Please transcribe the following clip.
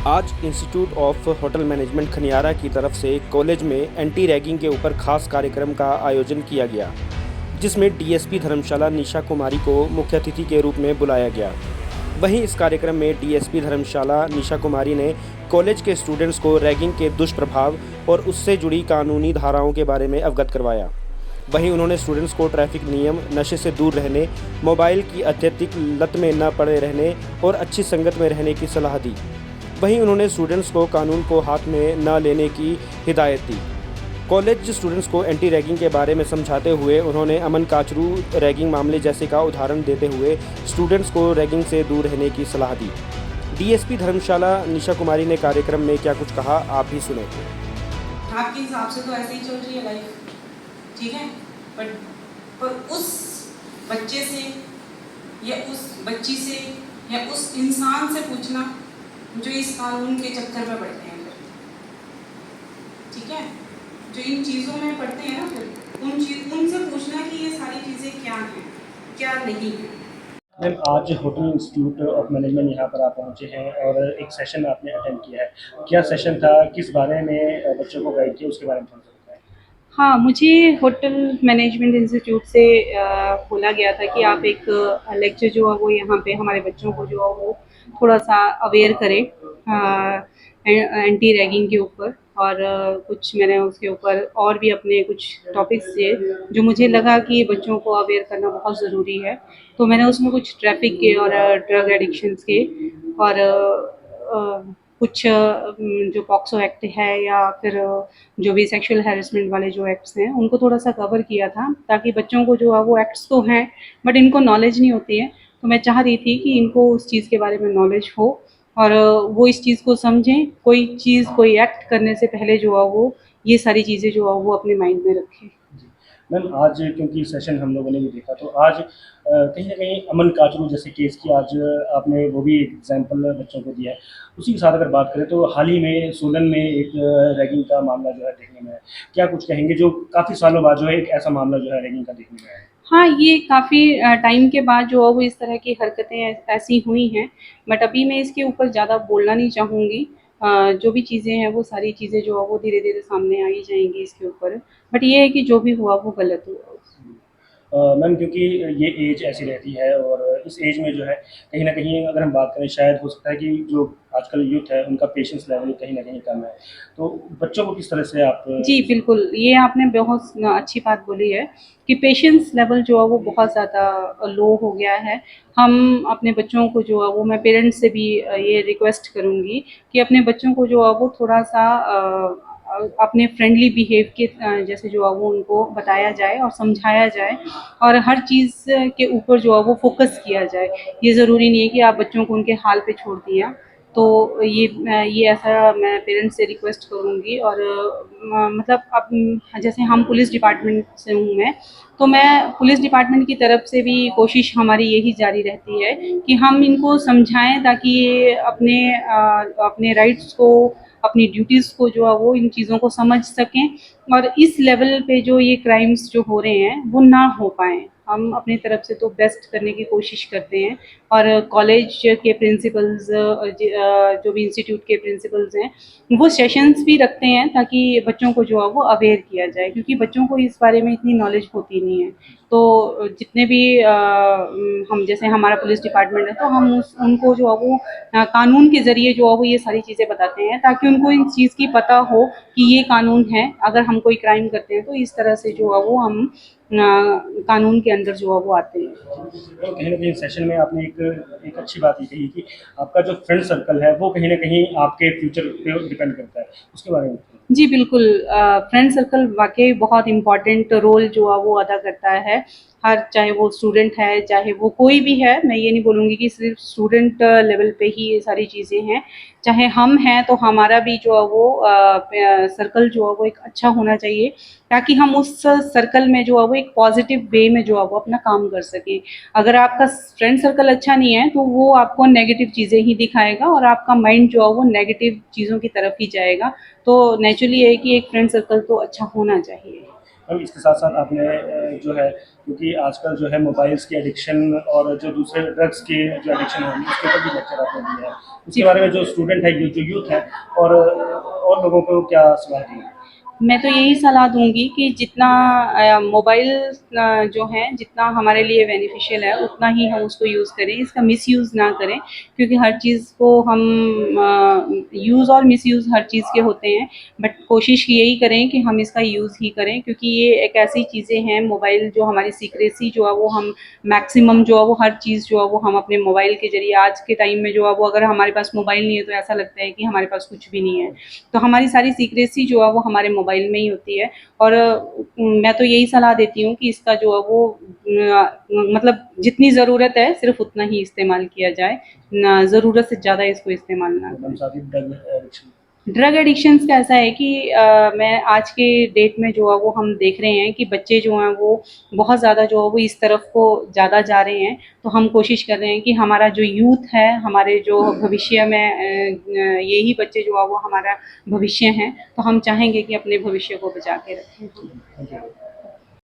आज institute of hotel management Khaniyara की तरफ से कॉलेज में एंटी रैगिंग के ऊपर खास कार्यक्रम का आयोजन किया गया, जिसमें डीएसपी धर्मशाला निशा कुमारी को मुख्य अतिथि के रूप में बुलाया गया। वहीं इस कार्यक्रम में डीएसपी धर्मशाला निशा कुमारी ने कॉलेज के स्टूडेंट्स को रैगिंग के दुष्प्रभाव और उससे जुड़ी कानूनी धाराओं के बारे में अवगत करवाया। वहीं उन्होंने स्टूडेंट्स को ट्रैफिक नियम, नशे से दूर रहने, मोबाइल की अत्यधिक लत में न पड़े रहने और अच्छी संगत में रहने की सलाह दी। वहीं उन्होंने स्टूडेंट्स को कानून को हाथ में न लेने की हिदायत दी। कॉलेज स्टूडेंट्स को एंटी रैगिंग के बारे में समझाते हुए उन्होंने अमन काचरू रैगिंग मामले जैसे का उदाहरण देते हुए स्टूडेंट्स को रैगिंग से दूर रहने की सलाह दी। डीएसपी धर्मशाला निशा कुमारी ने कार्यक्रम में क्या कुछ कहा, आप भी सुने। आपके हिसाब से तो ऐसे ही चल रही है लाइफ, ठीक है, पर उस बच्चे से या उस बच्ची से या उस इंसान से पूछना जो इस कानून के चक्कर में पड़ते हैं, फिर ठीक है, जो इन चीज़ों में पड़ते हैं ना, फिर उनसे पूछना कि ये सारी चीज़ें क्या हैं, क्या नहीं है। मैम, आज होटल इंस्टीट्यूट ऑफ मैनेजमेंट यहाँ पर आप पहुँचे हैं और एक सेशन आपने अटेंड किया है। क्या सेशन था, किस बारे में बच्चों को गाइड किया, उसके बारे में थोड़ा सा बताएं। हाँ, मुझे होटल मैनेजमेंट इंस्टीट्यूट से बोला गया था कि आप एक लेक्चर जो है वो यहाँ पे हमारे बच्चों को जो है वो थोड़ा सा अवेयर करें एंटी रैगिंग के ऊपर। और कुछ मैंने उसके ऊपर और भी अपने कुछ टॉपिक्स दिए जो मुझे लगा कि ये बच्चों को अवेयर करना बहुत ज़रूरी है। तो मैंने उसमें कुछ ट्रैफिक के और ड्रग एडिक्शंस के और कुछ जो पॉक्सो एक्ट है या फिर जो भी सेक्सुअल हैरेसमेंट वाले जो एक्ट्स हैं उनको थोड़ा सा कवर किया था, ताकि बच्चों को जो है वो एक्ट्स तो हैं बट इनको नॉलेज नहीं होती है। तो मैं चाह रही थी कि इनको उस चीज़ के बारे में नॉलेज हो और वो इस चीज़ को समझें, कोई चीज़ कोई एक्ट करने से पहले जो है वो ये सारी चीज़ें जो है वो अपने माइंड में रखें। जी। मैम, आज क्योंकि सेशन हम लोगों ने भी देखा तो आज कहीं न कहीं अमन काचरू जैसे केस की आज आपने वो भी एक एग्ज़ाम्पल बच्चों को दिया है। उसी के साथ अगर बात करें तो हाल ही में सोलन में एक रैगिंग का मामला जो है देखने में आया। क्या कुछ कहेंगे, जो काफ़ी सालों बाद जो है एक ऐसा मामला जो है रैगिंग का देखने में आया है? हाँ, ये काफ़ी टाइम के बाद जो है वो इस तरह की हरकतें ऐसी हुई हैं, बट अभी मैं इसके ऊपर ज़्यादा बोलना नहीं चाहूँगी। जो भी चीज़ें हैं वो सारी चीज़ें जो है वो धीरे-धीरे सामने आ ही जाएँगी इसके ऊपर। बट ये है कि जो भी हुआ वो गलत हुआ। मैम, क्योंकि ये एज ऐसी रहती है और इस एज में जो है कहीं न कहीं अगर हम बात करें, शायद हो सकता है कि जो आजकल यूथ है उनका पेशेंस लेवल कहीं न कहीं कम है। तो बच्चों को किस तरह से आप जी, बिल्कुल, ये आपने बहुत अच्छी बात बोली है कि पेशेंस लेवल जो है वो बहुत ज़्यादा लो हो गया है। हम अपने बच्चों को जो है वो, मैं पेरेंट्स से भी ये रिक्वेस्ट करूँगी कि अपने बच्चों को जो है वो थोड़ा-सा अपने फ्रेंडली बिहेव के जैसे जो है वो उनको बताया जाए और समझाया जाए और हर चीज़ के ऊपर जो है वो फ़ोकस किया जाए। ये ज़रूरी नहीं है कि आप बच्चों को उनके हाल पे छोड़ दिया। तो ये ऐसा मैं पेरेंट्स से रिक्वेस्ट करूँगी। और मतलब अब जैसे हम पुलिस डिपार्टमेंट से हूँ मैं, तो मैं पुलिस डिपार्टमेंट की तरफ से भी कोशिश हमारी यही जारी रहती है कि हम इनको समझाएँ ताकि ये अपने राइट्स को, अपनी ड्यूटीज़ को जो है वो इन चीज़ों को समझ सकें और इस लेवल पे जो ये क्राइम्स जो हो रहे हैं वो ना हो पाएँ। हम अपनी तरफ से तो बेस्ट करने की कोशिश करते हैं और कॉलेज के प्रिंसिपल्स जो भी इंस्टीट्यूट के प्रिंसिपल्स हैं वो सेशंस भी रखते हैं ताकि बच्चों को जो है वो अवेयर किया जाए, क्योंकि बच्चों को इस बारे में इतनी नॉलेज होती नहीं है। तो जितने भी हम जैसे हमारा पुलिस डिपार्टमेंट है तो हम उनको जो है वो कानून के ज़रिए जो है वो ये सारी चीज़ें बताते हैं ताकि उनको इन चीज़ की पता हो कि ये कानून है, अगर हम कोई क्राइम करते हैं तो इस तरह से जो है वो हम कानून के अंदर जो है वो आते हैं। तो कहीं न कहीं सेशन में आपने एक एक अच्छी बात ये कही कि आपका जो फ्रेंड सर्कल है वो कहीं न कहीं आपके फ्यूचर पे डिपेंड करता है। उसके बारे में बताइए? जी, बिल्कुल। फ्रेंड सर्कल वाक़ई बहुत इम्पोर्टेंट रोल जो है वो अदा करता है। चाहे वो स्टूडेंट है, चाहे वो कोई भी है, मैं ये नहीं बोलूँगी कि सिर्फ़ स्टूडेंट लेवल पे ही ये सारी चीज़ें हैं। चाहे हम हैं तो हमारा भी जो है वो सर्कल जो है वो एक अच्छा होना चाहिए, ताकि हम उस सर्कल में जो है वो एक पॉज़िटिव वे में जो है वो अपना काम कर सकें। अगर आपका फ्रेंड सर्कल अच्छा नहीं है तो वो आपको नेगेटिव चीज़ें ही दिखाएगा और आपका माइंड जो है वो नेगेटिव चीज़ों की तरफ ही जाएगा। तो नेचुरली है कि एक फ्रेंड सर्कल तो अच्छा होना चाहिए। अब इसके साथ साथ आपने जो है, क्योंकि आजकल जो है मोबाइल्स की एडिक्शन और जो दूसरे ड्रग्स की जो एडिक्शन है उसके ऊपर भी लेक्चर आपने दिया है, उसके बारे में जो स्टूडेंट है, जो यूथ है और लोगों को क्या सलाह दी? मैं तो यही सलाह दूंगी कि जितना मोबाइल जो है जितना हमारे लिए बेनिफिशियल है उतना ही हम उसको यूज़ करें, इसका मिसयूज़ ना करें, क्योंकि हर चीज़ को हम यूज़ और मिसयूज़ हर चीज़ के होते हैं, बट कोशिश यही करें कि हम इसका यूज़ ही करें, क्योंकि ये एक ऐसी चीज़ें हैं मोबाइल जो हमारी सीक्रेसी जो है वो हम मैक्सिमम जो है वो हर चीज़ जो है वो हम अपने मोबाइल के ज़रिए आज के टाइम में जो है वो अगर हमारे पास मोबाइल नहीं है तो ऐसा लगता है कि हमारे पास कुछ भी नहीं है। तो हमारी सारी सीक्रेसी जो है वो हमारे मोबाइल में ही होती है, और मैं तो यही सलाह देती हूँ कि इसका जो है वो मतलब जितनी ज़रूरत है सिर्फ उतना ही इस्तेमाल किया जाए, ना ज़रूरत से ज़्यादा इसको इस्तेमाल ना मतलब करें। साथ ही ड्रग एडिक्शन। ड्रग एडिक्शंस का ऐसा है कि मैं आज के डेट में जो है वो हम देख रहे हैं कि बच्चे जो हैं वो बहुत ज़्यादा जो है वो इस तरफ को ज़्यादा जा रहे हैं, तो हम कोशिश कर रहे हैं कि हमारा जो यूथ है, हमारे जो भविष्य में यही बच्चे जो है वो हमारा भविष्य हैं, तो हम चाहेंगे कि अपने भविष्य को बचा के रखें। Thank you.